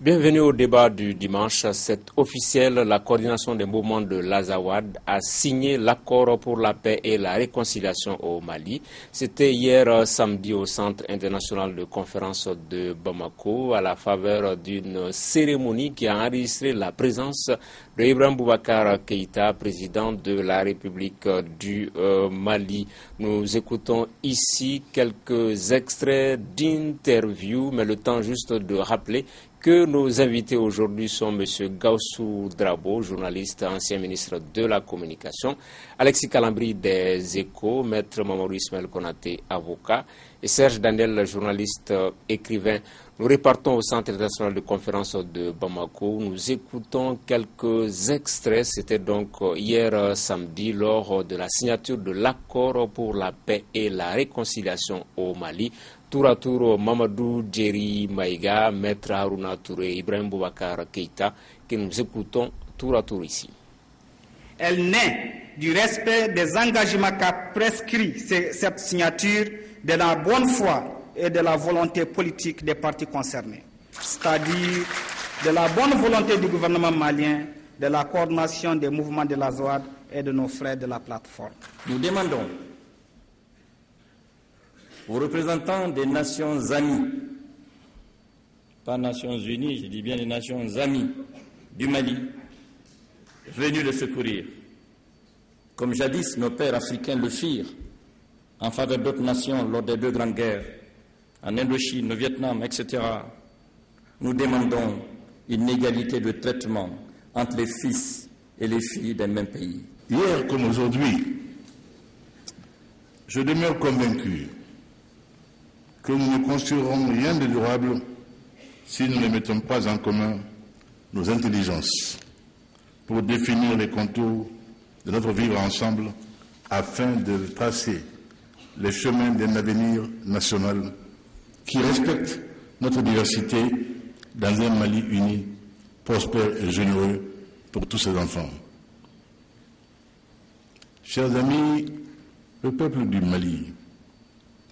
Bienvenue au débat du dimanche. C'est officiel, la coordination des mouvements de l'Azawad a signé l'accord pour la paix et la réconciliation au Mali. C'était hier samedi au Centre international de conférence de Bamako à la faveur d'une cérémonie qui a enregistré la présence de Ibrahim Boubacar Keïta, président de la République du Mali. Nous écoutons ici quelques extraits d'interviews, mais le temps juste de rappeler que nos invités aujourd'hui sont M. Gaussou Drabo, journaliste, ancien ministre de la Communication, Alexis Calambri des Échos, Maître Mamadou Ismaël Konaté, avocat, et Serge Daniel, journaliste, écrivain. Nous repartons au Centre international de conférence de Bamako. Nous écoutons quelques extraits. C'était donc hier samedi lors de la signature de l'accord pour la paix et la réconciliation au Mali. Tour à tour, Mamadou Djeri Maïga, Maître Haruna Touré, Ibrahim Boubacar Keïta, que nous écoutons tour à tour ici. Elle naît du respect des engagements qu'a prescrit cette signature, de la bonne foi et de la volonté politique des partis concernés, c'est-à-dire de la bonne volonté du gouvernement malien, de la coordination des mouvements de l'Azawad et de nos frères de la plateforme. Nous demandons aux représentants des Nations Amies, pas Nations Unies, je dis bien les Nations Amies du Mali, venus le secourir, comme jadis nos pères africains le firent en faveur d'autres nations lors des deux grandes guerres, en Indochine, au Vietnam, etc. Nous demandons une égalité de traitement entre les fils et les filles d'un même pays. Hier comme aujourd'hui, je demeure convaincu que nous ne construirons rien de durable si nous ne mettons pas en commun nos intelligences pour définir les contours de notre vivre ensemble afin de tracer les chemins d'un avenir national qui respecte notre diversité dans un Mali uni, prospère et généreux pour tous ses enfants. Chers amis, le peuple du Mali,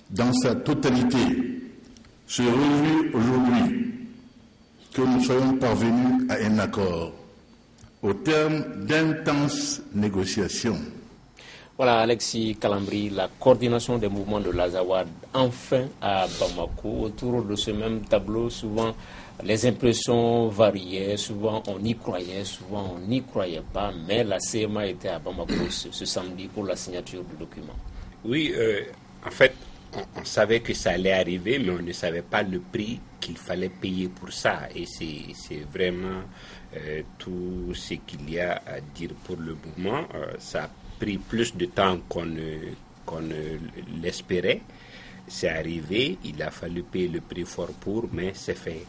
dans sa totalité, se réjouit aujourd'hui que nous soyons parvenus à un accord au terme d'intenses négociations. Voilà, Alexis Calambri, la coordination des mouvements de l'Azawad, enfin à Bamako. Autour de ce même tableau, souvent les impressions variaient, souvent on y croyait, souvent on n'y croyait pas, mais la CMA était à Bamako ce samedi pour la signature du document. Oui, en fait, on savait que ça allait arriver, mais on ne savait pas le prix qu'il fallait payer pour ça. Et c'est vraiment tout ce qu'il y a à dire pour le mouvement. Ça a pris plus de temps qu'on ne l'espérait. C'est arrivé, il a fallu payer le prix fort pour, mais c'est fait.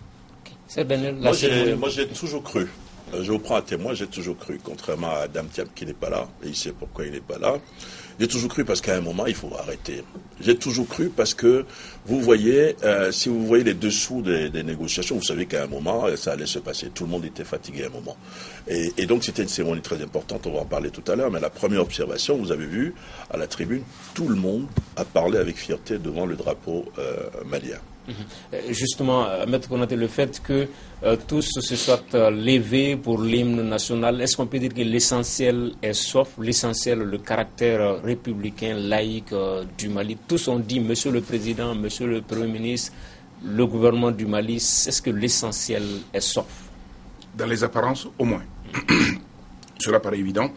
Okay. Moi, j'ai toujours cru. Je vous prends à témoin, j'ai toujours cru, contrairement à Dame Thiam qui n'est pas là, et il sait pourquoi il n'est pas là. J'ai toujours cru parce qu'à un moment, il faut arrêter. J'ai toujours cru parce que, vous voyez, si vous voyez les dessous des négociations, vous savez qu'à un moment, ça allait se passer. Tout le monde était fatigué à un moment. Et donc, c'était une cérémonie très importante, on va en parler tout à l'heure, mais la première observation, vous avez vu, à la tribune, tout le monde a parlé avec fierté devant le drapeau malien. Justement, Maître Konaté, le fait que tous se soient levés pour l'hymne national, est-ce qu'on peut dire que l'essentiel est sauf, l'essentiel, le caractère républicain, laïque du Mali? Tous ont dit, Monsieur le Président, Monsieur le Premier ministre, le gouvernement du Mali, est-ce que l'essentiel est sauf? Dans les apparences, au moins. Cela paraît évident.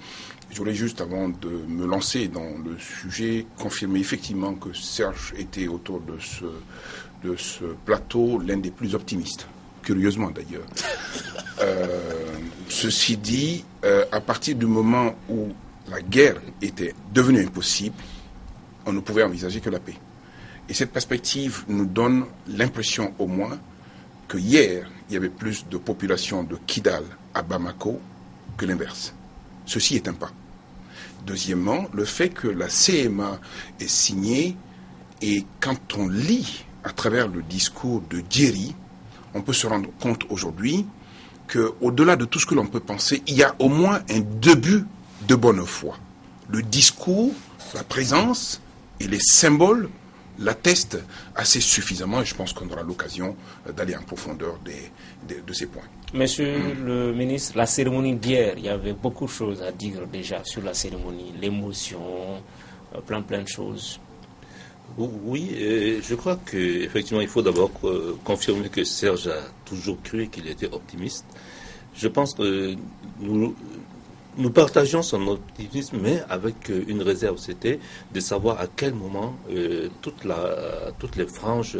Je voulais juste, avant de me lancer dans le sujet, confirmer effectivement que Serge était autour de ce plateau l'un des plus optimistes, curieusement d'ailleurs. Ceci dit, à partir du moment où la guerre était devenue impossible, on ne pouvait envisager que la paix. Et cette perspective nous donne l'impression au moins que hier, il y avait plus de population de Kidal à Bamako que l'inverse. Ceci est un pas. Deuxièmement, le fait que la CMA est signée, et quand on lit à travers le discours de Djeri, on peut se rendre compte aujourd'hui qu'au-delà de tout ce que l'on peut penser, il y a au moins un début de bonne foi. Le discours, la présence et les symboles l'atteste assez suffisamment et je pense qu'on aura l'occasion d'aller en profondeur de ces points. Monsieur le ministre, la cérémonie d'hier, il y avait beaucoup de choses à dire déjà sur la cérémonie, l'émotion, plein de choses. Oui, je crois qu'effectivement, il faut d'abord confirmer que Serge a toujours cru qu'il était optimiste. Je pense que nous partageons son optimisme, mais avec une réserve, c'était de savoir à quel moment toutes les franges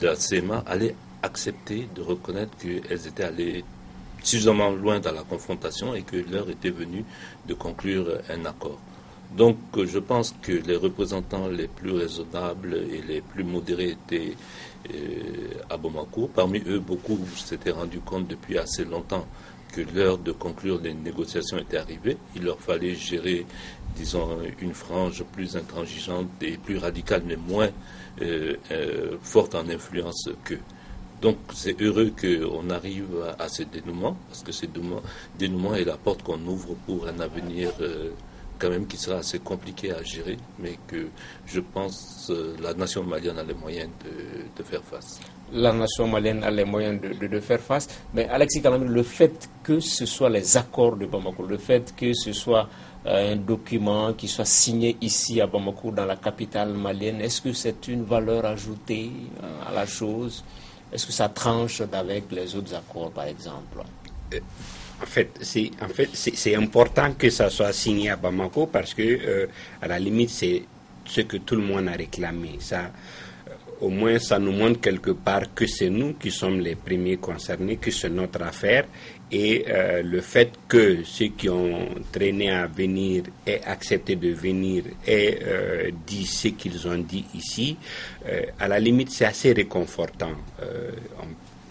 de la CMA allaient accepter de reconnaître qu'elles étaient allées suffisamment loin dans la confrontation et que l'heure était venue de conclure un accord. Donc je pense que les représentants les plus raisonnables et les plus modérés étaient à Bamako. Parmi eux, beaucoup s'étaient rendus compte depuis assez longtemps que l'heure de conclure les négociations était arrivée. Il leur fallait gérer, disons, une frange plus intransigeante et plus radicale, mais moins forte en influence qu'eux. Donc c'est heureux qu'on arrive à ce dénouement, parce que ce dénouement est la porte qu'on ouvre pour un avenir quand même qui sera assez compliqué à gérer, mais que je pense la nation malienne a les moyens de faire face. La nation malienne a les moyens de faire face, mais Alexis Calamine, le fait que ce soit les accords de Bamako, le fait que ce soit un document qui soit signé ici à Bamako, dans la capitale malienne, est-ce que c'est une valeur ajoutée à la chose? Est-ce que ça tranche avec les autres accords, par exemple? En fait, c'est important que ça soit signé à Bamako parce que, à la limite, c'est ce que tout le monde a réclamé. Ça, au moins, ça nous montre quelque part que c'est nous qui sommes les premiers concernés, que c'est notre affaire. Et le fait que ceux qui ont traîné à venir aient accepté de venir et dit ce qu'ils ont dit ici, à la limite, c'est assez réconfortant.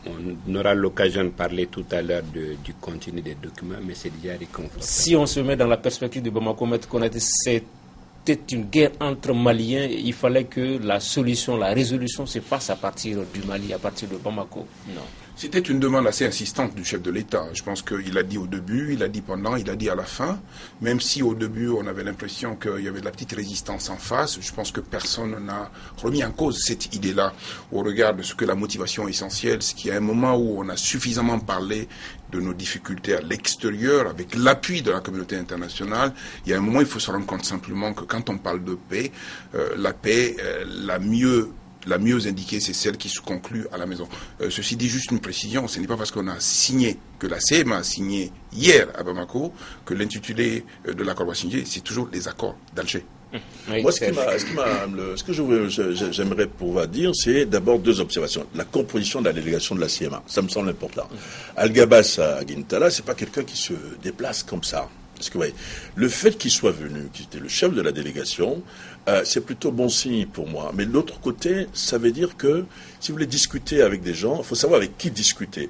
On aura l'occasion de parler tout à l'heure du contenu des documents, mais c'est déjà réconfortant. Si on se met dans la perspective de Bamako, c'était une guerre entre Maliens. Il fallait que la résolution se fasse à partir du Mali, à partir de Bamako. Non. C'était une demande assez insistante du chef de l'État. Je pense qu'il a dit au début, il a dit pendant, il a dit à la fin. Même si au début, on avait l'impression qu'il y avait de la petite résistance en face, je pense que personne n'a remis en cause cette idée-là au regard de ce que la motivation essentielle, c'est qu'il y a un moment où on a suffisamment parlé de nos difficultés à l'extérieur, avec l'appui de la communauté internationale. Il y a un moment, il faut se rendre compte simplement que quand on parle de paix, la paix, la mieux indiquée, c'est celle qui se conclut à la maison. Ceci dit, juste une précision, ce n'est pas parce qu'on a signé, que la CMA a signé hier à Bamako, que l'intitulé de l'accord va signer, c'est toujours les accords d'Alger. Oui, moi, ce que j'aimerais pouvoir dire, c'est d'abord deux observations. La composition de la délégation de la CMA, ça me semble important. Al-Gabas à Guintala, c'est pas quelqu'un qui se déplace comme ça. Parce que, ouais, le fait qu'il soit venu, qu'il était le chef de la délégation, c'est plutôt bon signe pour moi. Mais de l'autre côté, ça veut dire que si vous voulez discuter avec des gens, il faut savoir avec qui discuter.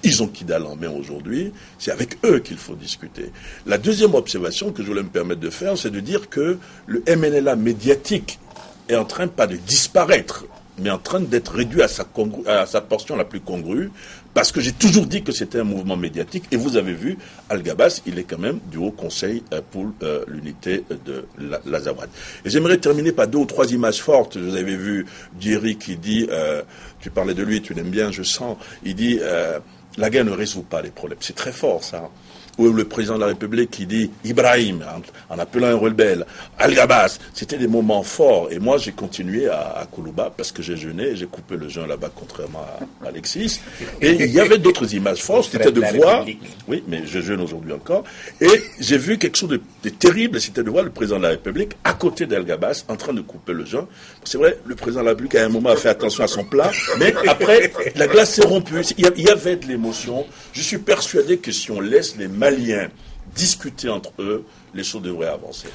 Ils ont Kidal en main aujourd'hui, c'est avec eux qu'il faut discuter. La deuxième observation que je voulais me permettre de faire, c'est de dire que le MNLA médiatique est en train pas de disparaître, mais en train d'être réduit à sa portion la plus congrue, parce que j'ai toujours dit que c'était un mouvement médiatique, et vous avez vu, Al-Gabas, il est quand même du Haut Conseil pour l'unité de l'Azawad. Et j'aimerais terminer par deux ou trois images fortes. Vous avez vu Djeri qui dit, tu parlais de lui, tu l'aimes bien, je sens, il dit, la guerre ne résout pas les problèmes. C'est très fort, ça. Ou le président de la République qui dit Ibrahim, en appelant un rebelle, Al-Gabas, c'était des moments forts. Et moi, j'ai continué à Koulouba parce que j'ai jeûné et j'ai coupé le jeûne là-bas, contrairement à Alexis. Et il y avait d'autres images fortes, c'était de voir, oui, mais je jeûne aujourd'hui encore, et j'ai vu quelque chose de terrible, c'était de voir le président de la République à côté d'Al-Gabas en train de couper le jeûne. C'est vrai, le président de la République à un moment a fait attention à son plat, mais après, la glace s'est rompue. Il y avait de l'émotion. Je suis persuadé que si on laisse les Maliens discuter entre eux, les choses devraient avancer.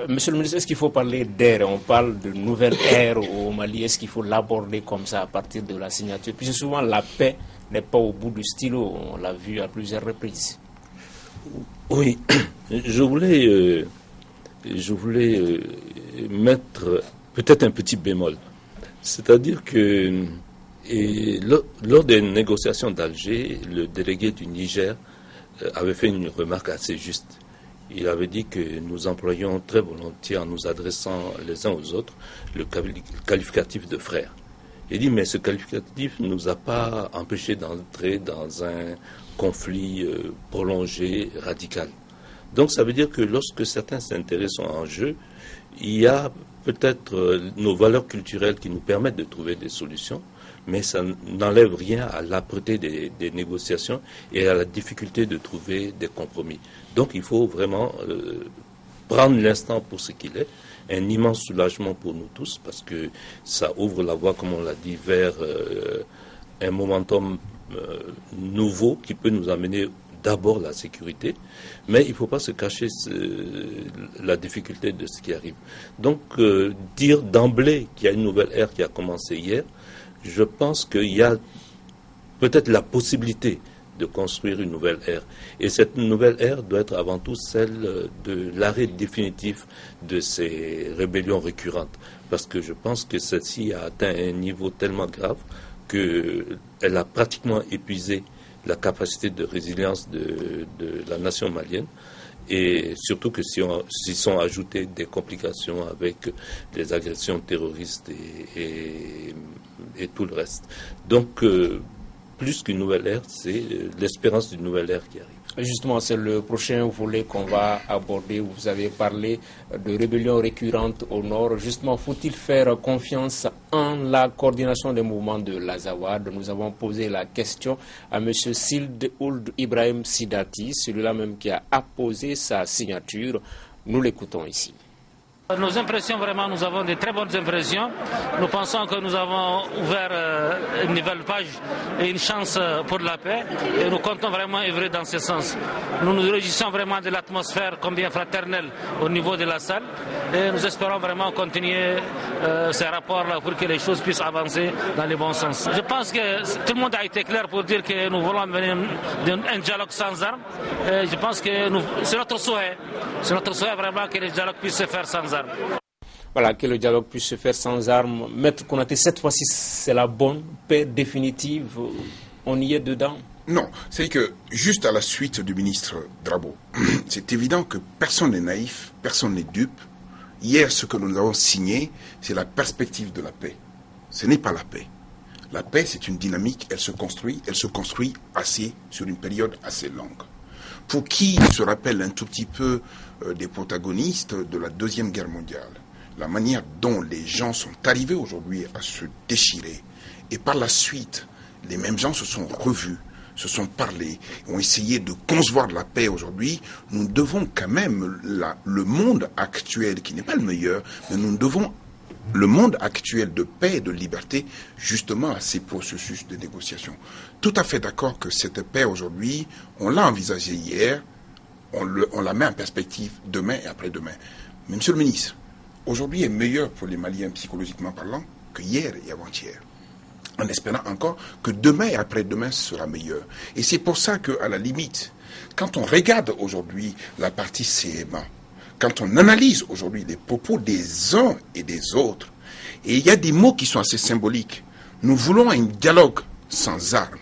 Monsieur le ministre, est-ce qu'il faut parler d'ère? On parle de nouvelle ère au Mali. Est-ce qu'il faut l'aborder comme ça à partir de la signature? Puisque souvent la paix n'est pas au bout du stylo. On l'a vu à plusieurs reprises. Oui, je voulais mettre peut-être un petit bémol. C'est-à-dire que lors des négociations d'Alger, le délégué du Niger avait fait une remarque assez juste. il avait dit que nous employons très volontiers, en nous adressant les uns aux autres, le qualificatif de frère. Il dit, mais ce qualificatif ne nous a pas empêché d'entrer dans un conflit prolongé, radical. Donc ça veut dire que lorsque certains intérêts sont en jeu, il y a peut-être nos valeurs culturelles qui nous permettent de trouver des solutions, mais ça n'enlève rien à l'âpreté des négociations et à la difficulté de trouver des compromis. Donc il faut vraiment prendre l'instant pour ce qu'il est, un immense soulagement pour nous tous, parce que ça ouvre la voie, comme on l'a dit, vers un momentum nouveau qui peut nous amener d'abord la sécurité, mais il ne faut pas se cacher la difficulté de ce qui arrive. Donc, dire d'emblée qu'il y a une nouvelle ère qui a commencé hier, je pense qu'il y a peut-être la possibilité de construire une nouvelle ère. Et cette nouvelle ère doit être avant tout celle de l'arrêt définitif de ces rébellions récurrentes. Parce que je pense que celle-ci a atteint un niveau tellement grave qu'elle a pratiquement épuisé la capacité de résilience de la nation malienne, et surtout que s'y sont ajoutées des complications avec les agressions terroristes et tout le reste. Donc, plus qu'une nouvelle ère, c'est l'espérance d'une nouvelle ère qui arrive. Justement, c'est le prochain volet qu'on va aborder. Vous avez parlé de rébellions récurrentes au nord. Justement, faut-il faire confiance en la coordination des mouvements de l'Azawad? Nous avons posé la question à M. Sild Ould Ibrahim Sidati, celui-là même qui a apposé sa signature. Nous l'écoutons ici. Nos impressions, vraiment, nous avons de très bonnes impressions. Nous pensons que nous avons ouvert une nouvelle page et une chance pour la paix. Et nous comptons vraiment œuvrer dans ce sens. Nous nous réjouissons vraiment de l'atmosphère combien fraternelle au niveau de la salle. Et nous espérons vraiment continuer ces rapports-là pour que les choses puissent avancer dans le bon sens. Je pense que tout le monde a été clair pour dire que nous voulons mener un dialogue sans armes. Et je pense que c'est notre souhait. C'est notre souhait vraiment que le dialogue puisse se faire sans armes. Voilà, que le dialogue puisse se faire sans armes. Maître Konaté, cette fois-ci, c'est la bonne paix définitive. On y est dedans? Non, c'est que juste à la suite du ministre Drabo, c'est évident que personne n'est naïf, personne n'est dupe. Hier, ce que nous avons signé, c'est la perspective de la paix. Ce n'est pas la paix. La paix, c'est une dynamique, elle se construit sur une période assez longue. Pour qui se rappelle un tout petit peu des protagonistes de la Deuxième Guerre mondiale, la manière dont les gens sont arrivés aujourd'hui à se déchirer, et par la suite, les mêmes gens se sont revus, se sont parlé, ont essayé de concevoir la paix aujourd'hui, nous devons quand même, le monde actuel, qui n'est pas le meilleur, mais nous devons le monde actuel de paix et de liberté, justement à ces processus de négociation. Tout à fait d'accord que cette paix aujourd'hui, on l'a envisagée hier, on la met en perspective demain et après-demain. Mais monsieur le ministre, aujourd'hui est meilleur pour les Maliens psychologiquement parlant que hier et avant-hier. En espérant encore que demain et après-demain sera meilleur. Et c'est pour ça qu'à la limite, quand on regarde aujourd'hui la partie CMA, quand on analyse aujourd'hui les propos des uns et des autres, et il y a des mots qui sont assez symboliques. Nous voulons un dialogue sans armes.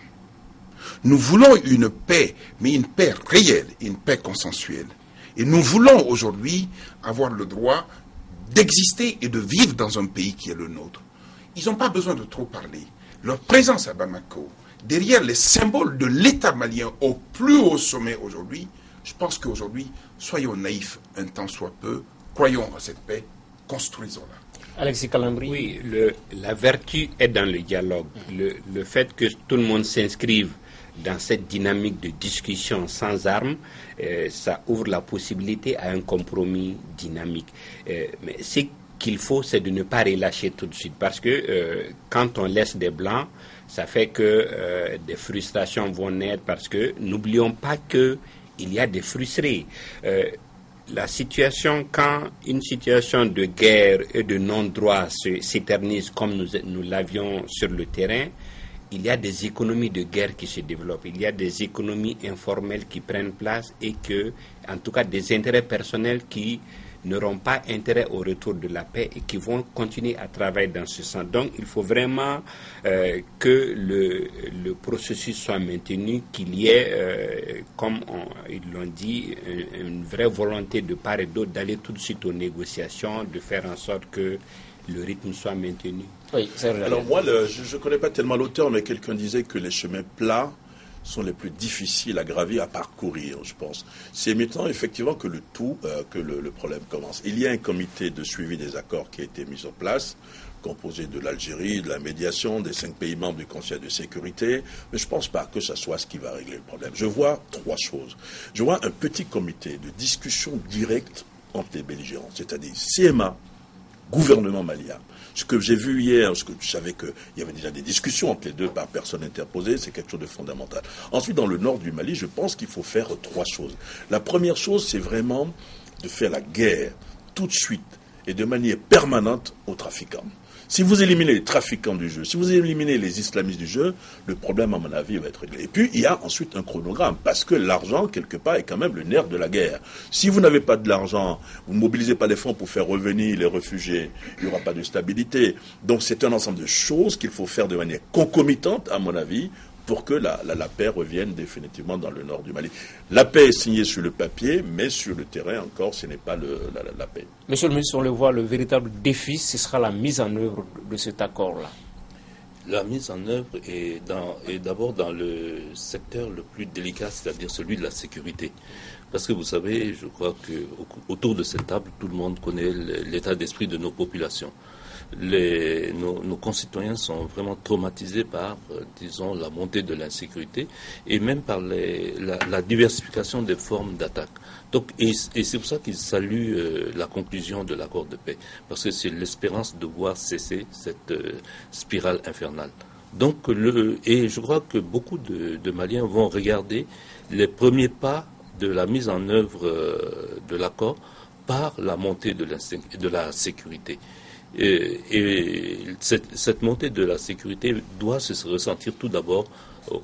Nous voulons une paix, mais une paix réelle, une paix consensuelle. Et nous voulons aujourd'hui avoir le droit d'exister et de vivre dans un pays qui est le nôtre. Ils n'ont pas besoin de trop parler. Leur présence à Bamako, derrière les symboles de l'État malien au plus haut sommet aujourd'hui, je pense qu'aujourd'hui, soyons naïfs un temps soit peu, croyons à cette paix, construisons-la. Alexis Calambri. Oui, la vertu est dans le dialogue. Le fait que tout le monde s'inscrive dans cette dynamique de discussion sans armes, ça ouvre la possibilité à un compromis dynamique. Mais ce qu'il faut, c'est de ne pas relâcher tout de suite, parce que quand on laisse des blancs, ça fait que des frustrations vont naître, parce que n'oublions pas qu'il y a des frustrés. La situation, quand une situation de guerre et de non-droit s'éternise comme nous l'avions sur le terrain, il y a des économies de guerre qui se développent, il y a des économies informelles qui prennent place et que, en tout cas, des intérêts personnels qui n'auront pas intérêt au retour de la paix et qui vont continuer à travailler dans ce sens. Donc il faut vraiment que le processus soit maintenu, qu'il y ait, comme ils l'ont dit, une vraie volonté de part et d'autre d'aller tout de suite aux négociations, de faire en sorte que le rythme soit maintenu. Oui, c'est vrai. Alors moi, je ne connais pas tellement l'auteur, mais quelqu'un disait que les chemins plats sont les plus difficiles à gravir, à parcourir, je pense. C'est maintenant effectivement que le problème commence. Il y a un comité de suivi des accords qui a été mis en place, composé de l'Algérie, de la médiation, des 5 pays membres du Conseil de sécurité, mais je ne pense pas que ce soit ce qui va régler le problème. Je vois 3 choses. Je vois un petit comité de discussion directe entre les belligérants, c'est-à-dire CMA, gouvernement malien. Ce que j'ai vu hier, parce que je savais qu'il y avait déjà des discussions entre les deux par personne interposée, c'est quelque chose de fondamental. Ensuite, dans le nord du Mali, je pense qu'il faut faire 3 choses. La première chose, c'est vraiment de faire la guerre tout de suite et de manière permanente aux trafiquants. Si vous éliminez les trafiquants du jeu, si vous éliminez les islamistes du jeu, le problème, à mon avis, va être réglé. Et puis, il y a ensuite un chronogramme, parce que l'argent, quelque part, est quand même le nerf de la guerre. Si vous n'avez pas de l'argent, vous ne mobilisez pas les fonds pour faire revenir les réfugiés, il n'y aura pas de stabilité. Donc, c'est un ensemble de choses qu'il faut faire de manière concomitante, à mon avis, pour que la paix revienne définitivement dans le nord du Mali. La paix est signée sur le papier, mais sur le terrain encore, ce n'est pas la paix. Monsieur le ministre, on le voit, le véritable défi, ce sera la mise en œuvre de cet accord-là. La mise en œuvre est d'abord dans le secteur le plus délicat, c'est-à-dire celui de la sécurité. Parce que vous savez, je crois qu'autour de cette table, tout le monde connaît l'état d'esprit de nos populations. Nos concitoyens sont vraiment traumatisés par, disons, la montée de l'insécurité et même par la diversification des formes d'attaque. Donc, et c'est pour ça qu'ils saluent la conclusion de l'accord de paix, parce que c'est l'espérance de voir cesser cette spirale infernale. Donc, et je crois que beaucoup de Maliens vont regarder les premiers pas de la mise en œuvre de l'accord par la montée de la sécurité. Et cette montée de la sécurité doit se ressentir tout d'abord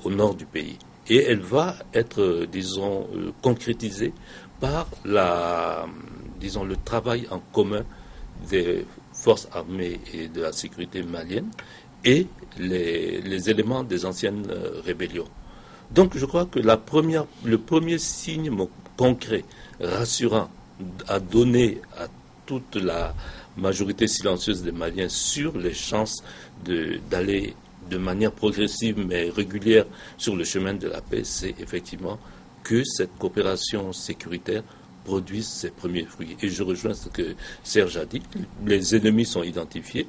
au nord du pays. Et elle va être, disons, concrétisée par le travail en commun des forces armées et de la sécurité malienne et les éléments des anciennes rébellions. Donc je crois que le premier signe concret, rassurant, à donner à toute la majorité silencieuse des Maliens sur les chances d'aller de manière progressive mais régulière sur le chemin de la paix, c'est effectivement que cette coopération sécuritaire produise ses premiers fruits. Et je rejoins ce que Serge a dit, les ennemis sont identifiés,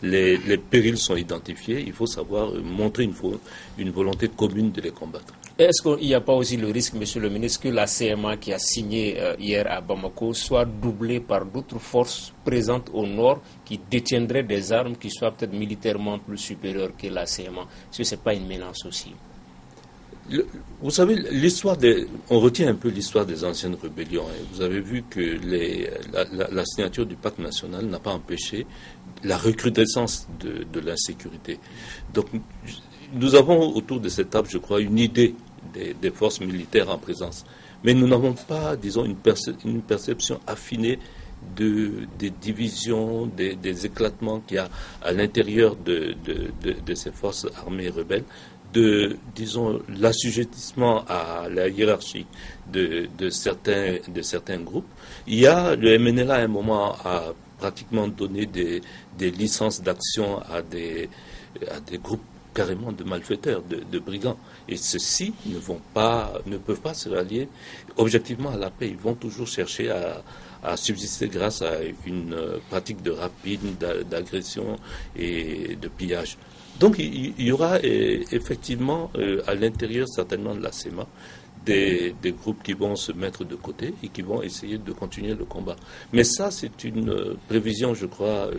les périls sont identifiés, il faut savoir montrer une volonté commune de les combattre. Est-ce qu'il n'y a pas aussi le risque, monsieur le ministre, que la CMA qui a signé hier à Bamako soit doublée par d'autres forces présentes au nord qui détiendraient des armes qui soient peut-être militairement plus supérieures que la CMA? Est-ce que ce n'est pas une menace aussi? Vous savez, on retient un peu l'histoire des anciennes rébellions. Vous avez vu que la signature du pacte national n'a pas empêché la recrudescence de l'insécurité. Donc, nous avons autour de cette table, je crois, une idée des forces militaires en présence. Mais nous n'avons pas, disons, une perception affinée des divisions, des éclatements qu'il y a à l'intérieur de ces forces armées rebelles, disons, l'assujettissement à la hiérarchie de certains groupes. Le MNLA, à un moment, a pratiquement donné des licences d'action à des groupes carrément de malfaiteurs, de brigands. Et ceux-ci ne peuvent pas se rallier objectivement à la paix. Ils vont toujours chercher à subsister grâce à une pratique de rapine, d'agression et de pillage. Donc il y aura effectivement à l'intérieur certainement de la CEMA des groupes qui vont se mettre de côté et qui vont essayer de continuer le combat. Mais ça, c'est une prévision, je crois,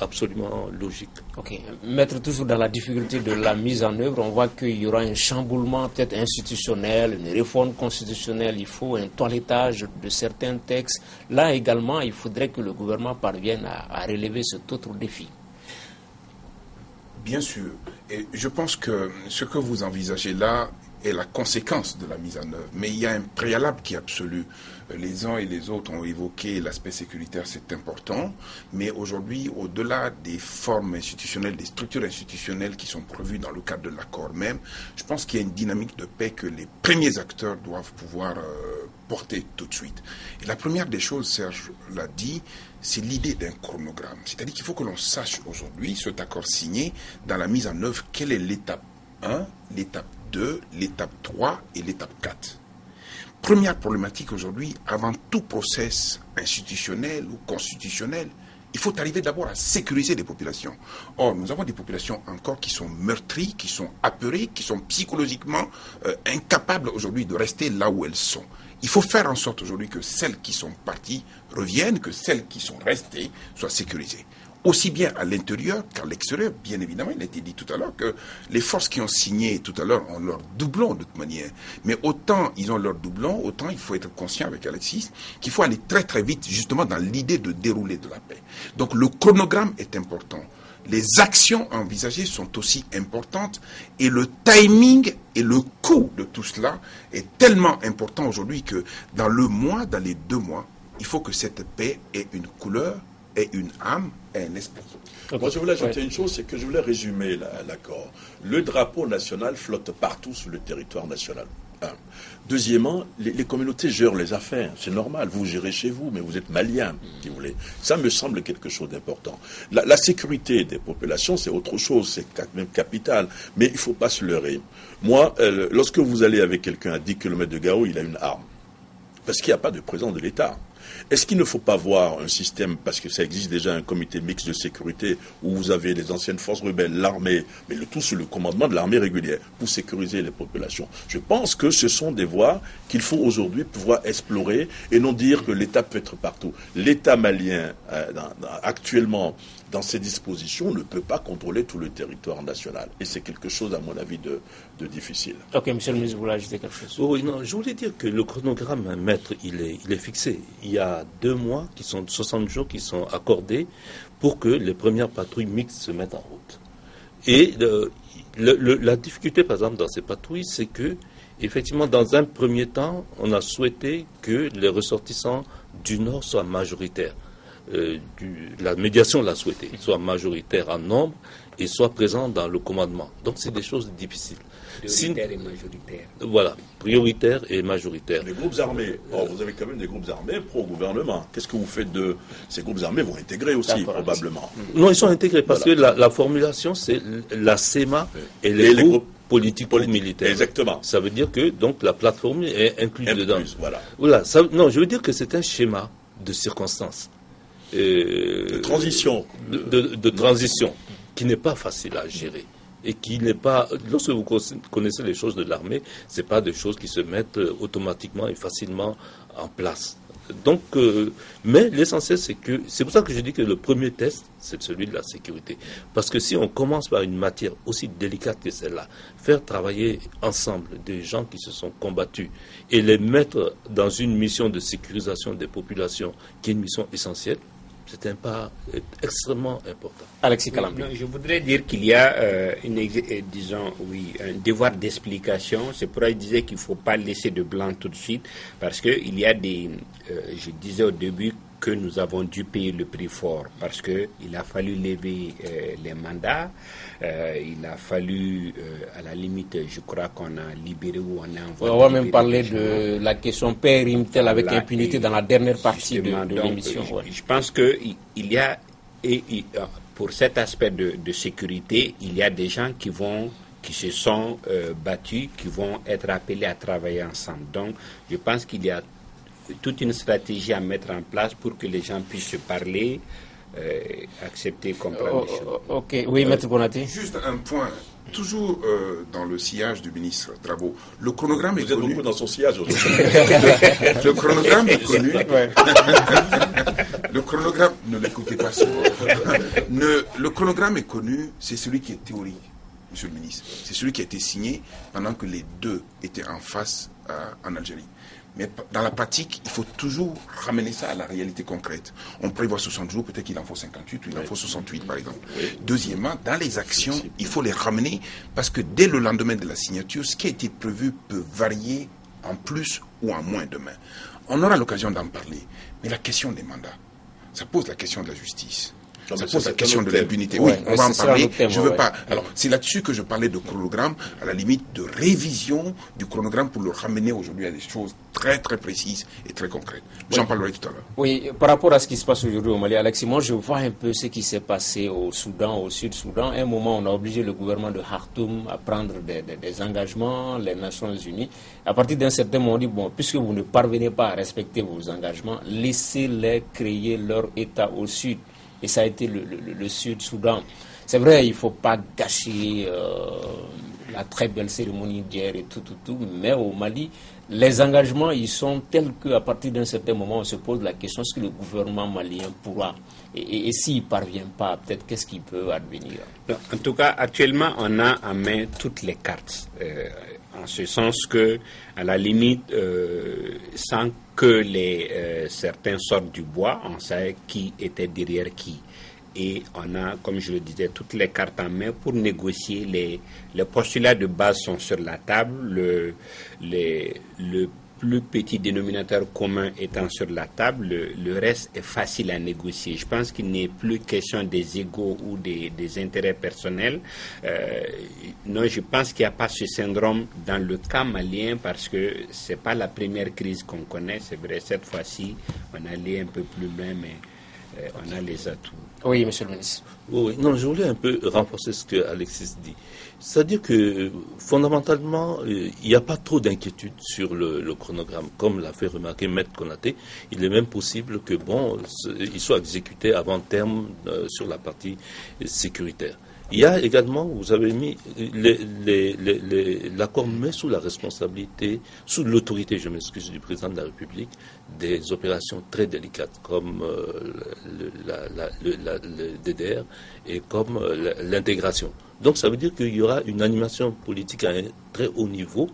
absolument logique. Ok. Mettre toujours dans la difficulté de la mise en œuvre, on voit qu'il y aura un chamboulement peut-être institutionnel, une réforme constitutionnelle, il faut un toilettage de certains textes. Là également, il faudrait que le gouvernement parvienne à relever cet autre défi. Bien sûr. Et je pense que ce que vous envisagez là est la conséquence de la mise en œuvre. Mais il y a un préalable qui est absolu. Les uns et les autres ont évoqué l'aspect sécuritaire, c'est important. Mais aujourd'hui, au-delà des formes institutionnelles, des structures institutionnelles qui sont prévues dans le cadre de l'accord même, je pense qu'il y a une dynamique de paix que les premiers acteurs doivent pouvoir porter tout de suite. Et la première des choses, Serge l'a dit, c'est l'idée d'un chronogramme. C'est-à-dire qu'il faut que l'on sache aujourd'hui, cet accord signé, dans la mise en œuvre, quelle est l'étape 1, l'étape 2, l'étape 3 et l'étape 4. Première problématique aujourd'hui, avant tout process institutionnel ou constitutionnel, il faut arriver d'abord à sécuriser les populations. Or, nous avons des populations encore qui sont meurtries, qui sont apeurées, qui sont psychologiquement incapables aujourd'hui de rester là où elles sont. Il faut faire en sorte aujourd'hui que celles qui sont parties reviennent, que celles qui sont restées soient sécurisées. Aussi bien à l'intérieur qu'à l'extérieur, bien évidemment, il a été dit tout à l'heure que les forces qui ont signé tout à l'heure ont leur doublon de toute manière. Mais autant ils ont leur doublon, autant il faut être conscient avec Alexis qu'il faut aller très très vite justement dans l'idée de dérouler de la paix. Donc le chronogramme est important. Les actions envisagées sont aussi importantes et le timing et le coût de tout cela est tellement important aujourd'hui que dans le mois, dans les 2 mois, il faut que cette paix ait une couleur, ait une âme et un esprit. Moi, je voulais ajouter une chose, c'est que je voulais résumer l'accord. Le drapeau national flotte partout sur le territoire national. Deuxièmement, les communautés gèrent les affaires. C'est normal, vous gérez chez vous, mais vous êtes malien, si vous voulez. Ça me semble quelque chose d'important. La sécurité des populations, c'est autre chose, c'est même capital. Mais il ne faut pas se leurrer. Moi, lorsque vous allez avec quelqu'un à 10 km de Gao, il a une arme. Parce qu'il n'y a pas de présence de l'État. Est-ce qu'il ne faut pas voir un système, parce que ça existe déjà un comité mixte de sécurité où vous avez les anciennes forces rebelles, l'armée, mais le tout sous le commandement de l'armée régulière pour sécuriser les populations. Je pense que ce sont des voies qu'il faut aujourd'hui pouvoir explorer et non dire que l'État peut être partout. L'État malien, actuellement, dans ses dispositions, ne peut pas contrôler tout le territoire national. Et c'est quelque chose, à mon avis, de difficile. Ok, monsieur le ministre, vous voulez ajouter quelque chose? Oui, non, je voulais dire que le chronogramme, maître, il est fixé. Il y a 2 mois, 60 jours qui sont accordés pour que les premières patrouilles mixtes se mettent en route. Et la difficulté, par exemple, dans ces patrouilles, c'est que, effectivement, dans un premier temps, on a souhaité que les ressortissants du Nord soient majoritaires. La médiation l'a souhaité, soit majoritaire en nombre et soit présent dans le commandement. Donc c'est des choses difficiles. Prioritaire et majoritaire. Voilà, prioritaire et majoritaire. Les groupes armés, vous avez quand même des groupes armés pro-gouvernement. Qu'est-ce que vous faites de ces groupes armés? Vont intégrer aussi, probablement. Non, ils sont intégrés parce que la formulation, c'est la CEMA et les groupes politiques ou militaires. Exactement. Ça veut dire que donc la plateforme est incluse dedans. Voilà. Non, je veux dire que c'est un schéma de circonstances. De transition. De transition, qui n'est pas facile à gérer. Et qui n'est pas, lorsque vous connaissez les choses de l'armée, ce n'est pas des choses qui se mettent automatiquement et facilement en place. Donc, mais l'essentiel, c'est pour ça que je dis que le premier test, c'est celui de la sécurité. Parce que si on commence par une matière aussi délicate que celle-là, faire travailler ensemble des gens qui se sont combattus et les mettre dans une mission de sécurisation des populations, qui est une mission essentielle, c'est un pas extrêmement important. Alexis Calambi. Je voudrais dire qu'il y a un devoir d'explication. C'est pourquoi je disais qu'il ne faut pas laisser de blanc tout de suite, parce qu'il y a je disais au début que nous avons dû payer le prix fort, parce qu'il a fallu lever les mandats, il a fallu, à la limite, je crois qu'on a libéré ou on a envoyé... On va même parler de la question périmètre avec impunité dans la dernière partie de l'émission. Je pense qu'il y a, pour cet aspect de sécurité, il y a des gens qui se sont battus, qui vont être appelés à travailler ensemble. Donc, je pense qu'il y a toute une stratégie à mettre en place pour que les gens puissent se parler, accepter, comprendre les choses. Ok, oui, Maître Konaté. Juste un point, toujours dans le sillage du ministre Drago, le chronogramme est connu. Vous êtes beaucoup dans son sillage aujourd'hui. Le chronogramme est connu. Le chronogramme, ne l'écoutez pas souvent. Le chronogramme est connu, c'est celui qui est théorique, monsieur le ministre. C'est celui qui a été signé pendant que les deux étaient en face en Algérie. Mais dans la pratique, il faut toujours ramener ça à la réalité concrète. On prévoit 60 jours, peut-être qu'il en faut 58 ou il en faut 68 par exemple. Deuxièmement, dans les actions, il faut les ramener parce que dès le lendemain de la signature, ce qui a été prévu peut varier en plus ou en moins demain. On aura l'occasion d'en parler. Mais la question des mandats, ça pose la question de la justice. Ça pose la question de l'impunité. Oui, on va en parler. Je veux pas. Alors, c'est là-dessus que je parlais de chronogramme, à la limite de révision du chronogramme pour le ramener aujourd'hui à des choses très, très précises et très concrètes. J'en parlerai tout à l'heure. Oui, par rapport à ce qui se passe aujourd'hui au Mali, Alexis, moi, je vois un peu ce qui s'est passé au Soudan, au Sud-Soudan. À un moment, on a obligé le gouvernement de Khartoum à prendre des engagements, les Nations Unies. À partir d'un certain moment, on dit, bon, puisque vous ne parvenez pas à respecter vos engagements, laissez-les créer leur État au Sud. Et ça a été le Sud-Soudan. C'est vrai, il ne faut pas gâcher la très belle cérémonie d'hier et tout, mais au Mali, les engagements, ils sont tels qu'à partir d'un certain moment, on se pose la question, est-ce que le gouvernement malien pourra, et s'il ne parvient pas, peut-être qu'est-ce qui peut advenir? En tout cas, actuellement, on a en main toutes les cartes. En ce sens que, à la limite, sans que certains sortent du bois, on sait qui était derrière qui. Et on a, comme je le disais, toutes les cartes en main pour négocier. Les postulats de base sont sur la table, le plus petit dénominateur commun étant sur la table, le reste est facile à négocier. Je pense qu'il n'est plus question des égos ou des intérêts personnels. Non, je pense qu'il n'y a pas ce syndrome dans le cas malien parce que c'est pas la première crise qu'on connaît. C'est vrai, cette fois-ci, on allait un peu plus loin, mais on a les atouts. Oui, monsieur le ministre. Oui, non, je voulais un peu renforcer ce que Alexis dit. C'est-à-dire que, fondamentalement, il n'y a pas trop d'inquiétude sur le chronogramme. Comme l'a fait remarquer Maître Konaté, il est même possible que, il soit exécuté avant terme sur la partie sécuritaire. Il y a également, vous avez mis, l'accord met sous la responsabilité, sous l'autorité, je m'excuse, du président de la République, des opérations très délicates comme le DDR et comme l'intégration. Donc ça veut dire qu'il y aura une animation politique à un très haut niveau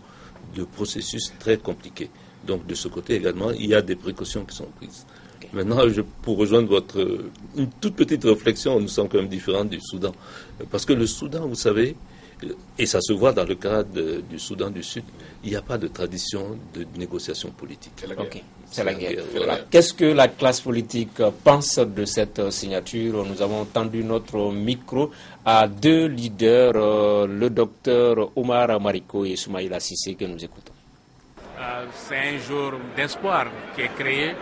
de processus très compliqués. Donc de ce côté également, il y a des précautions qui sont prises. Maintenant, pour rejoindre une toute petite réflexion, nous sommes quand même différents du Soudan. Parce que le Soudan, vous savez, et ça se voit dans le cas du Soudan du Sud, il n'y a pas de tradition de négociation politique. Ok, c'est la guerre. Voilà. Qu'est-ce que la classe politique pense de cette signature? Nous avons tendu notre micro à deux leaders, le docteur Omar Mariko et Soumaïla Cissé, que nous écoutons. C'est un jour d'espoir qui est créé.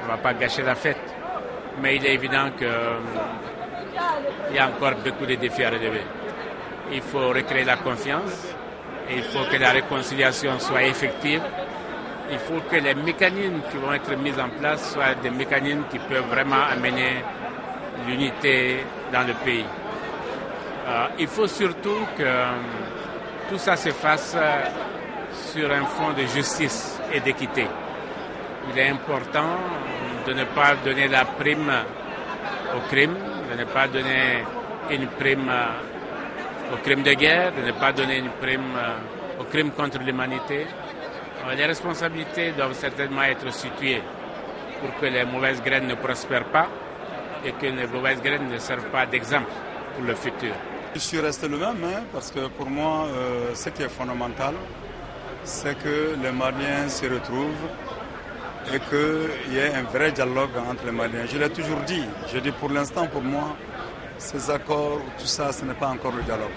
On ne va pas gâcher la fête. Mais il est évident qu'il y a encore beaucoup de défis à relever. Il faut recréer la confiance. Il faut que la réconciliation soit effective. Il faut que les mécanismes qui vont être mis en place soient des mécanismes qui peuvent vraiment amener l'unité dans le pays. Il faut surtout que tout ça se fasse sur un fond de justice et d'équité. Il est important de ne pas donner la prime au crime, de ne pas donner une prime au crime de guerre, de ne pas donner une prime au crime contre l'humanité. Les responsabilités doivent certainement être situées pour que les mauvaises graines ne prospèrent pas et que les mauvaises graines ne servent pas d'exemple pour le futur. Je suis resté le même parce que pour moi, ce qui est fondamental, c'est que les Maliens se retrouvent et qu'il y ait un vrai dialogue entre les Maliens. Je l'ai toujours dit, je dis pour l'instant, pour moi, ces accords, tout ça, ce n'est pas encore le dialogue.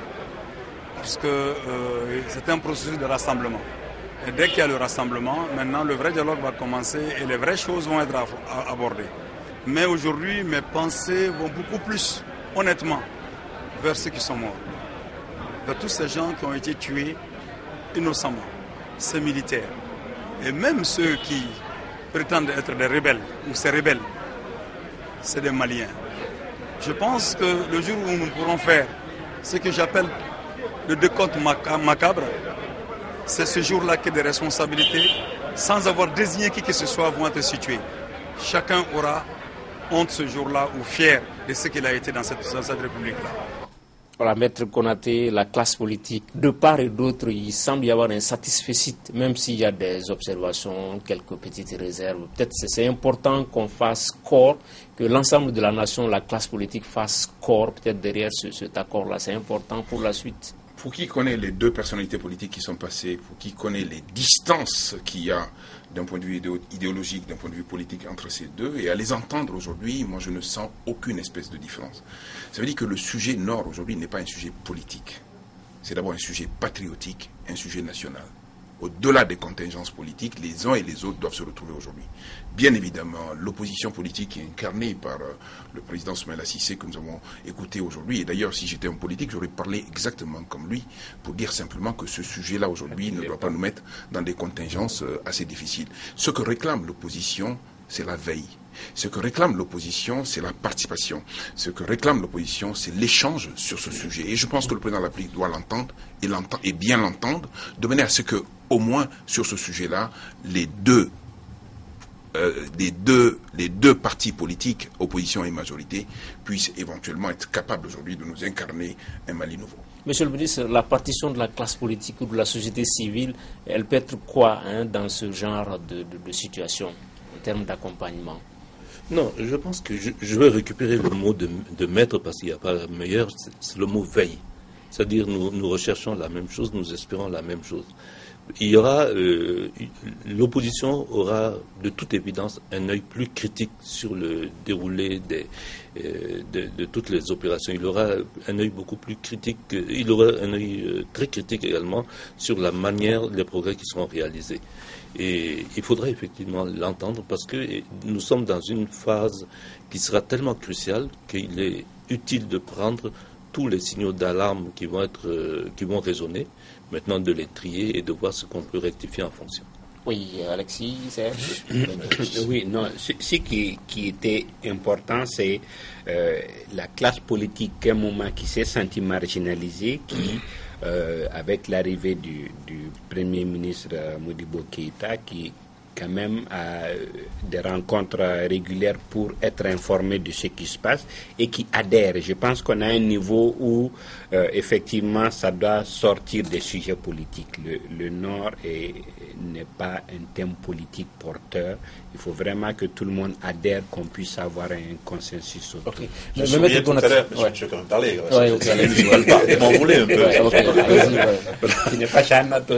Parce que c'est un processus de rassemblement. Et dès qu'il y a le rassemblement, maintenant le vrai dialogue va commencer et les vraies choses vont être abordées. Mais aujourd'hui, mes pensées vont beaucoup plus, honnêtement, vers ceux qui sont morts. Vers tous ces gens qui ont été tués innocemment, ces militaires. Et même ceux qui prétendent être des rebelles, ou ces rebelles, c'est des Maliens. Je pense que le jour où nous pourrons faire ce que j'appelle le décompte macabre, c'est ce jour-là que des responsabilités, sans avoir désigné qui que ce soit, vont être situées. Chacun aura honte ce jour-là ou fier de ce qu'il a été dans cette République-là. Voilà, Maître Konaté, la classe politique, de part et d'autre, il semble y avoir un satisfecit, même s'il y a des observations, quelques petites réserves. Peut-être c'est important qu'on fasse corps, que l'ensemble de la nation, la classe politique fasse corps, peut-être derrière cet accord-là. C'est important pour la suite. Pour qui connaît les deux personnalités politiques qui sont passées, pour qui connaît les distances qu'il y a d'un point de vue idéologique, d'un point de vue politique entre ces deux, et à les entendre aujourd'hui, moi je ne sens aucune espèce de différence. Ça veut dire que le sujet Nord aujourd'hui n'est pas un sujet politique. C'est d'abord un sujet patriotique, un sujet national. Au-delà des contingences politiques, les uns et les autres doivent se retrouver aujourd'hui. Bien évidemment, l'opposition politique est incarnée par le président Soumaïla Cissé que nous avons écouté aujourd'hui. Et d'ailleurs, si j'étais un politique, j'aurais parlé exactement comme lui pour dire simplement que ce sujet-là aujourd'hui ne doit pas nous mettre dans des contingences assez difficiles. Ce que réclame l'opposition, c'est la veille. Ce que réclame l'opposition, c'est la participation. Ce que réclame l'opposition, c'est l'échange sur ce sujet. Et je pense que le président de la République doit l'entendre et bien l'entendre, de manière à ce que, au moins sur ce sujet-là, les deux partis politiques, opposition et majorité, puissent éventuellement être capables aujourd'hui de nous incarner un Mali nouveau. Monsieur le ministre, la partition de la classe politique ou de la société civile, elle peut être quoi dans ce genre de situation en termes d'accompagnement? Non, je pense que je vais récupérer le mot de maître parce qu'il n'y a pas meilleur, c'est le mot veille. C'est-à-dire nous recherchons la même chose, nous espérons la même chose. Il y aura, l'opposition aura de toute évidence un œil plus critique sur le déroulé de toutes les opérations. Il aura un œil beaucoup plus critique, il aura un œil très critique également sur la manière, les progrès qui seront réalisés. Et il faudra effectivement l'entendre parce que nous sommes dans une phase qui sera tellement cruciale qu'il est utile de prendre tous les signaux d'alarme qui vont résonner, maintenant de les trier et de voir ce qu'on peut rectifier en fonction. Oui, Alexis, Serge. Oui, non, ce qui était important, c'est la classe politique à un moment qui s'est sentie marginalisée, qui avec l'arrivée du Premier ministre Modibo Keïta, qui quand même a des rencontres régulières pour être informé de ce qui se passe et qui adhère. Je pense qu'on a un niveau où effectivement ça doit sortir des sujets politiques. Le Nord n'est pas un thème politique porteur. Il faut vraiment que tout le monde adhère, qu'on puisse avoir un consensus autour. Okay. Je souriais tout à l'heure, mais je vais quand même parler. Vous m'en voulez un peu.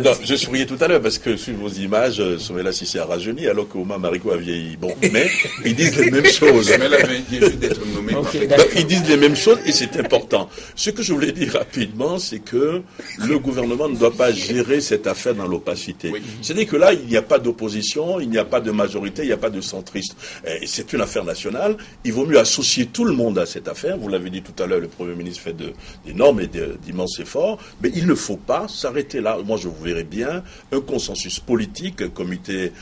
Non, je souriais tout à l'heure parce que sur vos images, Soumaïla Cissé a rajeuni alors qu'Ouma Mariko a vieilli. Bon, mais ils disent les mêmes choses. Ils disent les mêmes choses et c'est important. Ce que je voulais dire rapidement, c'est que le gouvernement ne doit pas gérer cette affaire dans l'opacité. Oui. C'est-à-dire que là, il n'y a pas d'opposition, il n'y a pas de majorité, il n'y a pas de centriste. C'est une affaire nationale. Il vaut mieux associer tout le monde à cette affaire. Vous l'avez dit tout à l'heure, le Premier ministre fait d'énormes et d'immenses efforts. Mais il ne faut pas s'arrêter là. Moi, je vous verrais bien un consensus politique, un comité,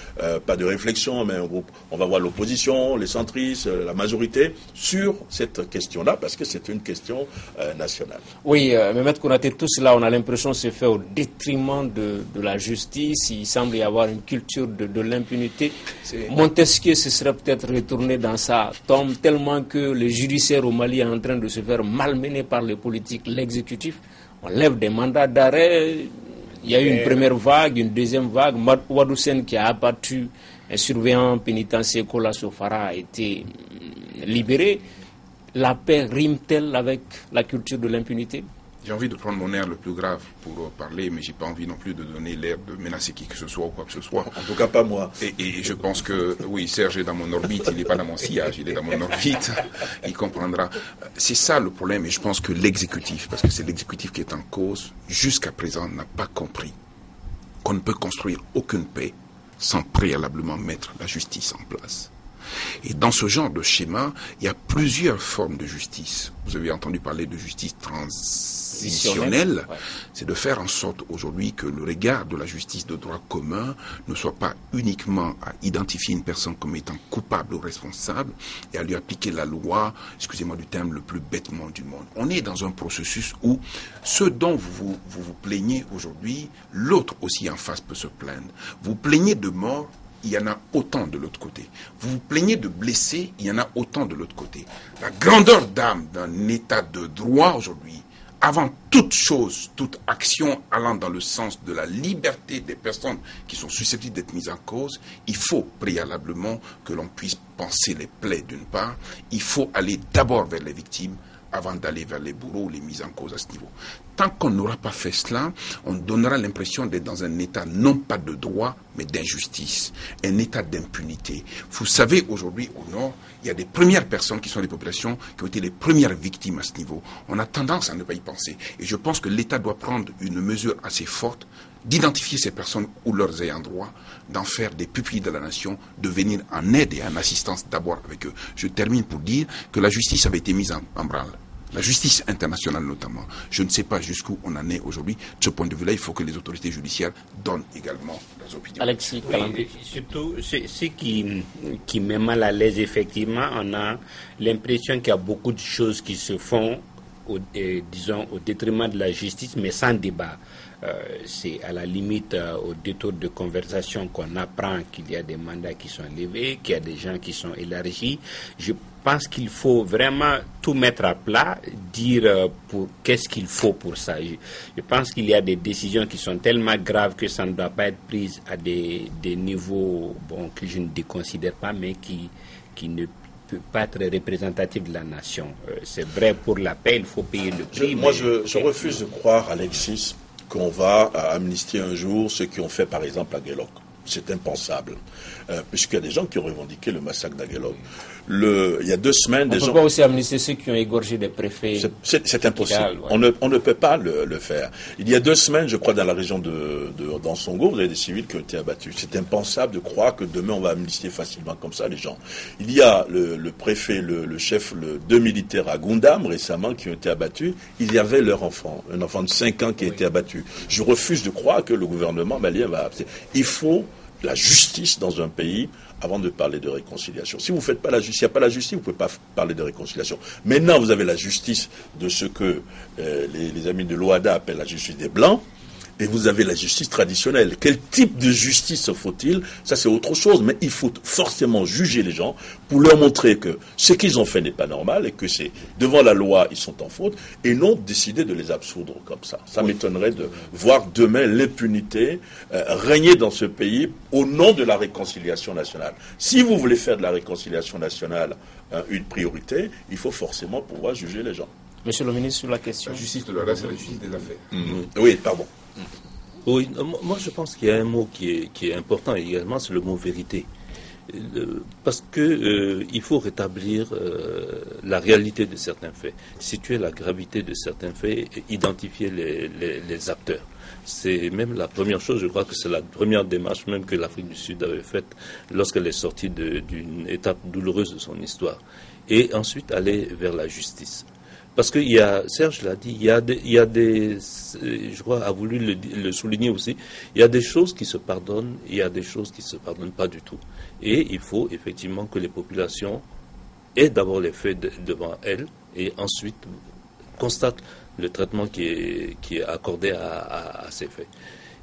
pas de réflexion, mais un groupe. On va voir l'opposition, les centristes, la majorité, sur cette question-là, parce que c'est une question nationale. Oui, mais Maître Konaté, tout cela, on a l'impression se fait au détriment de la justice. Il semble y avoir une culture de l'impunité. Montesquieu se serait peut-être retourné dans sa tombe tellement que le judiciaire au Mali est en train de se faire malmener par les politiques, l'exécutif. On lève des mandats d'arrêt. Il y a eu une première vague, une deuxième vague. Wadoussen qui a abattu un surveillant pénitentiaire, Kola Sofara, a été libéré. La paix rime-t-elle avec la culture de l'impunité? J'ai envie de prendre mon air le plus grave pour parler, mais j'ai pas envie non plus de donner l'air de menacer qui que ce soit ou quoi que ce soit. En tout cas, pas moi. Et je pense que, oui, Serge est dans mon orbite, il n'est pas dans mon sillage, il est dans mon orbite, il comprendra. C'est ça le problème, et je pense que l'exécutif, parce que c'est l'exécutif qui est en cause, jusqu'à présent n'a pas compris qu'on ne peut construire aucune paix sans préalablement mettre la justice en place. Et dans ce genre de schéma, il y a plusieurs formes de justice. Vous avez entendu parler de justice transitionnelle. Ouais. C'est de faire en sorte aujourd'hui que le regard de la justice de droit commun ne soit pas uniquement à identifier une personne comme étant coupable ou responsable et à lui appliquer la loi, excusez-moi du terme, le plus bêtement du monde. On est dans un processus où ce dont vous plaignez aujourd'hui, l'autre aussi en face peut se plaindre. Vous plaignez de mort, il y en a autant de l'autre côté. Vous vous plaignez de blessés, il y en a autant de l'autre côté. La grandeur d'âme d'un état de droit aujourd'hui avant toute chose, toute action allant dans le sens de la liberté des personnes qui sont susceptibles d'être mises en cause, il faut préalablement que l'on puisse penser les plaies d'une part. Il faut aller d'abord vers les victimes avant d'aller vers les bourreaux ou les mises en cause à ce niveau. Tant qu'on n'aura pas fait cela, on donnera l'impression d'être dans un état non pas de droit, mais d'injustice, un état d'impunité. Vous savez, aujourd'hui au Nord, il y a des premières personnes qui sont les populations qui ont été les premières victimes à ce niveau. On a tendance à ne pas y penser. Et je pense que l'État doit prendre une mesure assez forte d'identifier ces personnes ou leurs ayants droit, d'en faire des pupilles de la nation, de venir en aide et en assistance d'abord avec eux. Je termine pour dire que la justice avait été mise en branle. La justice internationale notamment. Je ne sais pas jusqu'où on en est aujourd'hui. De ce point de vue-là, il faut que les autorités judiciaires donnent également leurs opinions. Alexis Kalambi. Surtout, ce qui met mal à l'aise, effectivement, on a l'impression qu'il y a beaucoup de choses qui se font, disons, au détriment de la justice, mais sans débat. C'est à la limite au détour de conversation qu'on apprend qu'il y a des mandats qui sont levés, qu'il y a des gens qui sont élargis. Je pense qu'il faut vraiment tout mettre à plat, dire qu'est-ce qu'il faut pour ça. Je pense qu'il y a des décisions qui sont tellement graves que ça ne doit pas être prise à des niveaux que je ne déconsidère pas, mais qui ne peut pas être représentatif de la nation. C'est vrai, pour la paix, il faut payer le prix. Je refuse de croire, Alexis, qu'on va amnistier un jour ceux qui ont fait, par exemple, à Guelok. C'est impensable, puisqu'il y a des gens qui ont revendiqué le massacre d'Aguelok. Il y a 2 semaines, on ne peut pas aussi amnistier ceux qui ont égorgé des préfets. C'est impossible. Ouais. On ne peut pas le faire. Il y a 2 semaines, je crois, dans la région dans Songo, vous avez des civils qui ont été abattus. C'est impensable de croire que demain on va amnistier facilement comme ça les gens. Il y a le préfet, le chef, 2 militaires à Gundam récemment qui ont été abattus. Il y avait leur enfant, un enfant de 5 ans qui a été abattu. Je refuse de croire que le gouvernement malien va. Il faut la justice dans un pays avant de parler de réconciliation. Si vous ne faites pas la justice, il n'y a pas la justice, vous ne pouvez pas parler de réconciliation. Maintenant, vous avez la justice de ce que les amis de l'OADA appellent la justice des Blancs, et vous avez la justice traditionnelle. Quel type de justice faut-il? Ça, c'est autre chose, mais il faut forcément juger les gens pour leur montrer que ce qu'ils ont fait n'est pas normal et que c'est devant la loi, ils sont en faute, et non décider de les absoudre comme ça. Ça m'étonnerait de voir demain l'impunité régner dans ce pays au nom de la réconciliation nationale. Si vous voulez faire de la réconciliation nationale une priorité, il faut forcément pouvoir juger les gens. Monsieur le ministre, sur la question. La justice de l'ordre, c'est la justice des affaires. Oui, pardon. Oui, moi je pense qu'il y a un mot qui est important également, c'est le mot vérité. Parce que il faut rétablir la réalité de certains faits, situer la gravité de certains faits et identifier les acteurs. C'est même la première chose, je crois que c'est la première démarche même que l'Afrique du Sud avait faite lorsqu'elle est sortie d'une étape douloureuse de son histoire. Et ensuite aller vers la justice. Parce que Serge l'a dit, il y a des, je crois, a voulu le souligner aussi, il y a des choses qui se pardonnent, il y a des choses qui ne se pardonnent pas du tout. Et il faut effectivement que les populations aient d'abord les faits devant elles et ensuite constatent le traitement qui est accordé à ces faits.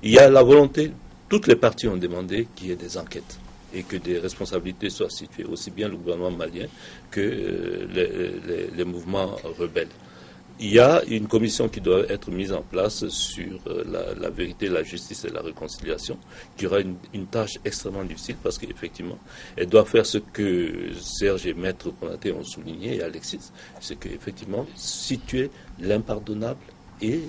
Il y a la volonté, toutes les parties ont demandé qu'il y ait des enquêtes et que des responsabilités soient situées, aussi bien le gouvernement malien que les mouvements rebelles. Il y a une commission qui doit être mise en place sur la vérité, la justice et la réconciliation, qui aura une tâche extrêmement difficile parce qu'effectivement, elle doit faire ce que Serge et Maître Konaté ont souligné, et Alexis, c'est qu'effectivement, situer l'impardonnable et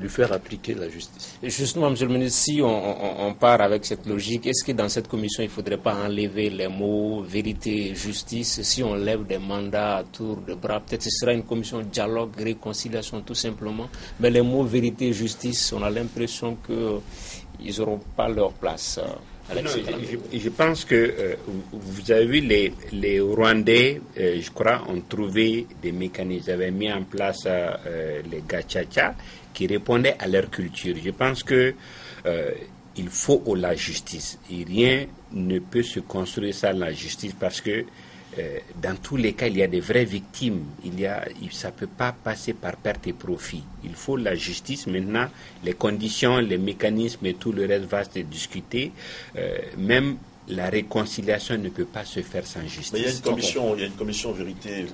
lui faire appliquer la justice. Et justement, Monsieur le ministre, si on part avec cette logique, est-ce que dans cette commission, il ne faudrait pas enlever les mots vérité, justice? Si on lève des mandats à tour de bras, peut-être ce sera une commission dialogue, réconciliation tout simplement. Mais les mots vérité, justice, on a l'impression qu'ils n'auront pas leur place. Non, je pense que vous avez vu les Rwandais, je crois, ont trouvé des mécanismes. Ils avaient mis en place les gachacha qui répondaient à leur culture. Je pense que il faut la justice. Et rien ne peut se construire sans la justice parce que dans tous les cas, il y a des vraies victimes. Ça ne peut pas passer par perte et profit. Il faut la justice. Maintenant, les conditions, les mécanismes et tout le reste va se discuter. Même la réconciliation ne peut pas se faire sans justice. Mais il y a une commission vérité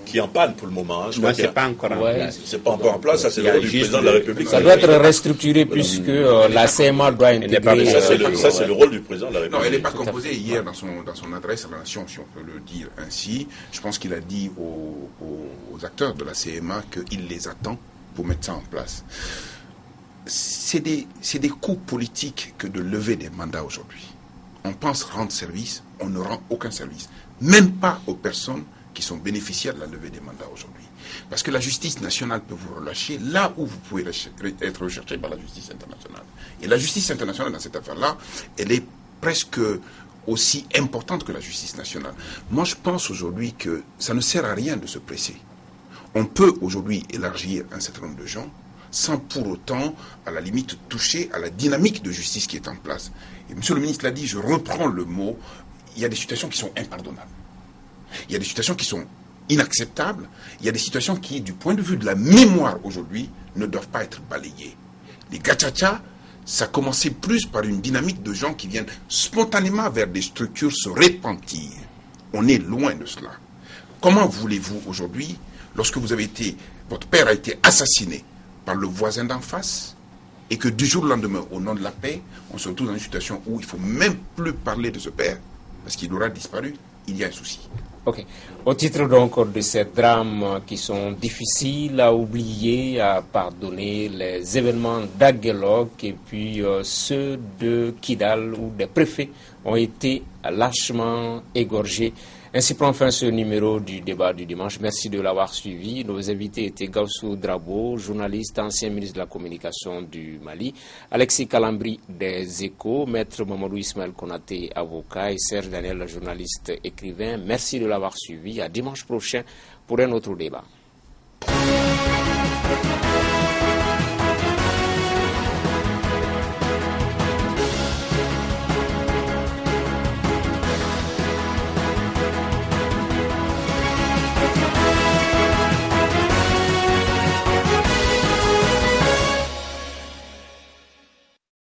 qui en panne pour le moment. Non, c'est pas encore en place. C'est pas encore en place, ça c'est le rôle du président de la République. Ça doit être restructuré puisque la CMA doit intégrer... Ça c'est le rôle du président de la République. Non, elle n'est pas composée. Hier, dans son adresse à la nation, si on peut le dire ainsi, je pense qu'il a dit aux acteurs de la CMA qu'il les attend pour mettre ça en place. C'est des coups politiques que de lever des mandats aujourd'hui. On pense rendre service, on ne rend aucun service. Même pas aux personnes qui sont bénéficiaires de la levée des mandats aujourd'hui. Parce que la justice nationale peut vous relâcher là où vous pouvez être recherché par la justice internationale. Et la justice internationale dans cette affaire-là, elle est presque aussi importante que la justice nationale. Moi, je pense aujourd'hui que ça ne sert à rien de se presser. On peut aujourd'hui élargir un certain nombre de gens sans pour autant, à la limite, toucher à la dynamique de justice qui est en place. Et monsieur le ministre l'a dit, je reprends le mot, il y a des situations qui sont impardonnables. Il y a des situations qui sont inacceptables. Il y a des situations qui, du point de vue de la mémoire aujourd'hui, ne doivent pas être balayées. Les gachacha, ça commençait plus par une dynamique de gens qui viennent spontanément vers des structures se repentir. On est loin de cela. Comment voulez-vous aujourd'hui, lorsque votre père a été assassiné par le voisin d'en face, et que du jour au lendemain, au nom de la paix, on se retrouve dans une situation où il ne faut même plus parler de ce père, parce qu'il aura disparu, il y a un souci. Ok. Au titre donc de ces drames qui sont difficiles à oublier, à pardonner, les événements d'Aguelog et puis ceux de Kidal où des préfets ont été lâchement égorgés. Ainsi prend fin ce numéro du débat du dimanche. Merci de l'avoir suivi. Nos invités étaient Gaussou Drabo, journaliste, ancien ministre de la Communication du Mali, Alexis Kalambri des Échos, Maître Mamadou Ismaël Konaté, avocat, et Serge Daniel, journaliste écrivain. Merci de l'avoir suivi. À dimanche prochain pour un autre débat.